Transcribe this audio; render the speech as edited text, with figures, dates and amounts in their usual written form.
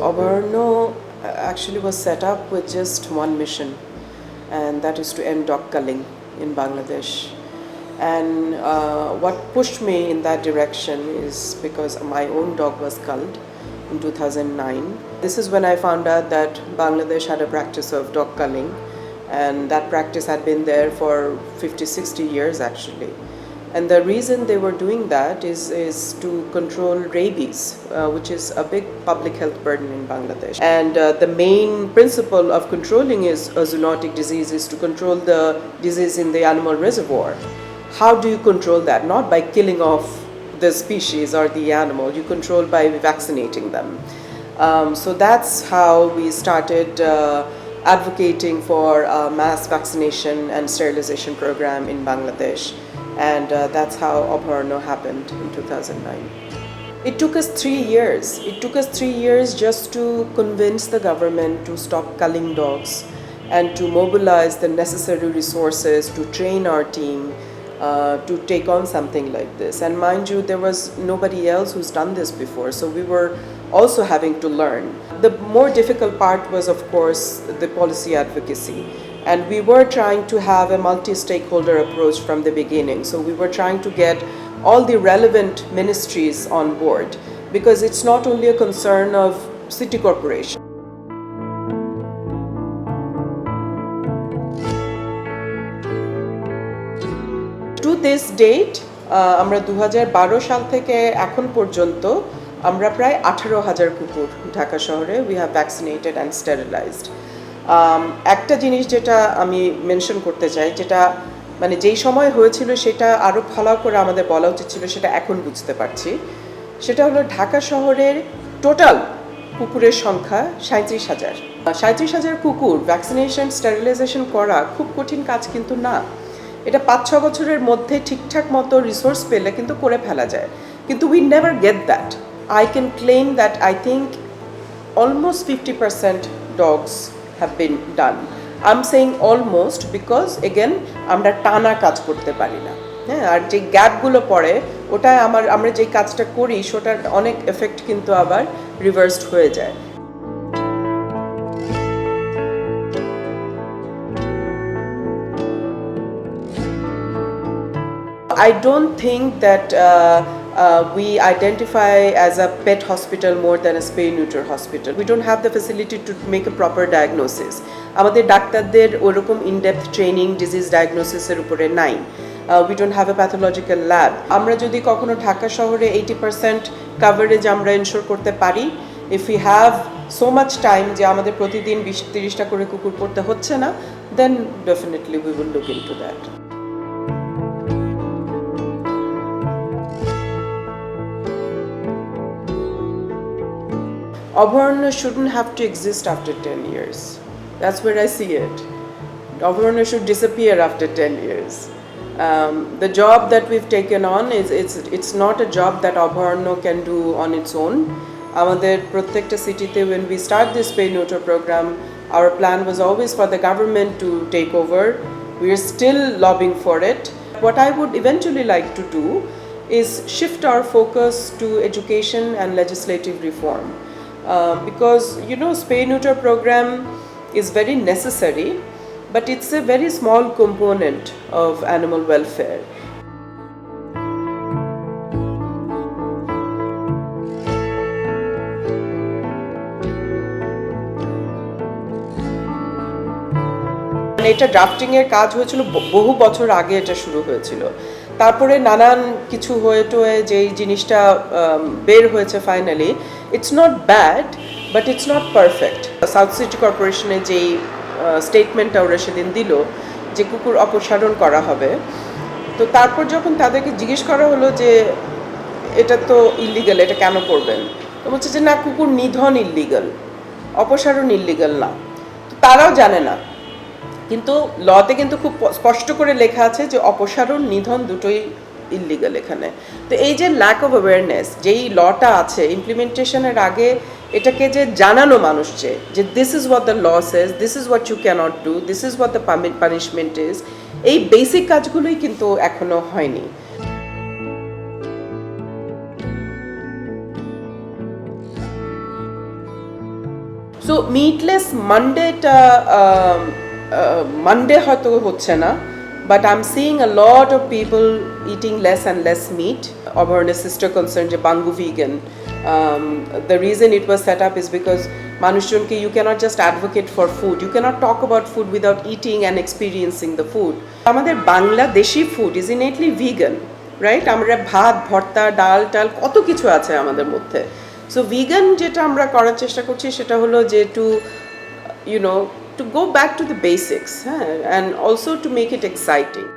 Abharno actually was set up with just one mission, and that is to end dog culling in Bangladesh. And what pushed me in that direction is because my own dog was culled in 2009. This is when I found out that Bangladesh had a practice of dog culling, and that practice had been there for 50, 60 years actually. And the reason they were doing that is to control rabies, which is a big public health burden in Bangladesh. And the main principle of controlling is a zoonotic disease is to control the disease in the animal reservoir. How do you control that? Not by killing off the species or the animal, you control by vaccinating them. So that's how we started advocating for a mass vaccination and sterilization program in Bangladesh. And that's how Abharno happened in 2009. It took us 3 years. It took us 3 years just to convince the government to stop culling dogs and to mobilize the necessary resources to train our team to take on something like this. And mind you, there was nobody else who's done this before, so we were also having to learn. The more difficult part was, of course, the policy advocacy. And we were trying to have a multi-stakeholder approach from the beginning. So we were trying to get all the relevant ministries on board, because it's not only a concern of city corporation. To this date, আমরা 2012 সাল থেকে এখন পর্যন্ত আমরা প্রায় 18,000 কুকুর ঢাকা শহরে we have vaccinated and sterilized. একটা জিনিস যেটা আমি মেনশন করতে চাই, যেটা মানে যেই সময় হয়েছিল সেটা আরও ভালো করে আমাদের বলা উচিত ছিল, সেটা এখন বুঝতে পারছি। সেটা হলো ঢাকা শহরের টোটাল কুকুরের সংখ্যা 37,000। 37,000 কুকুর ভ্যাকসিনেশন স্টেরিলাইজেশন করা খুব কঠিন কাজ কিন্তু না। এটা 5-6 বছরের মধ্যে ঠিকঠাক মতো রিসোর্স পেলে কিন্তু করে ফেলা যায়, কিন্তু we never get that. I can claim that I think almost 50% dogs have been done. I'm saying almost because again আমরা টানা কাজ করতে পারি না, হ্যাঁ, আর যে গ্যাপগুলো পড়ে ওটা আমরা যে কাজটা করি সেটার অনেক এফেক্ট কিন্তু আবার রিভার্সড হয়ে যায়। I don't think that we identify as a pet hospital more than a spay-neuter hospital. We don't have the facility to make a proper diagnosis. আমাদের ডাক্তারদের ওরকম in-depth training disease diagnosis এর উপরে নাই. We don't have a pathological lab. আমরা যদি কখনো ঢাকা শহরে 80% coverage আমরা ensure করতে পারি, if we have so much time যে আমাদের প্রতিদিন 20-30টা করে কুকুর পড়তে হচ্ছে না, then definitely we will look into that. Abharno shouldn't have to exist after 10 years. That's where I see it. Abharno should disappear after 10 years. The job that we've taken on it's not a job that Abharno can do on its own. Amader prottekta city-te when we start this spay-neuter program, our plan was always for the government to take over. We are still lobbying for it. What I would eventually like to do is shift our focus to education and legislative reform. Because spay-neuter program is very necessary, but it's a very small component of animal welfare. এটা drafting এর কাজ হয়েছিল বহু বছর আগে, এটা শুরু হয়েছিল। তারপরে নানান কিছু হয়ে টোয়ে যেই জিনিসটা বের হয়েছে finally, it's not bad but it's not perfect. South city কর্পোরেশনে যেই স্টেটমেন্টটা ওরা সেদিন দিল যে কুকুর অপসারণ করা হবে, তো তারপর যখন তাদেরকে জিজ্ঞেস করা হলো যে এটা তো ইলিগাল, এটা কেন করবেন, তো বলছে যে না, কুকুর নিধন ইলিগাল, অপসারণ ইলিগাল না। তো তারাও জানে না, কিন্তু লতে কিন্তু খুব স্পষ্ট করে লেখা আছে যে অপসারণ নিধন দুটোই ইলিগাল এখানে। তো এই যে ল্যাক অফ অ্যাওয়ারনেস, যেই লটা আছে ইমপ্লিমেন্টেশনের আগে এটাকে যে জানানো মানুষ যে this is what the law says, this is what you can't do, this is what the punishment is, এই বেসিক কাজগুলোই কিন্তু এখনো হয়নি। সো মিটলেস মানডেটা মানডে হয়তো হচ্ছে না, but I'm seeing a lot of people eating less and less meat. Abharna's sister concerned যে Bangu vegan. The reason it was set up is because মানুষজনকে you cannot just advocate for food. You cannot talk about food without eating and experiencing the food. আমাদের Bangladeshi food is innately vegan, right? আমরা ভাত ভর্তা ডাল টাল কত কিছু আছে আমাদের মধ্যে। সো vegan যেটা আমরা করার চেষ্টা করছি সেটা হলো যে to go back to the basics, and also to make it exciting.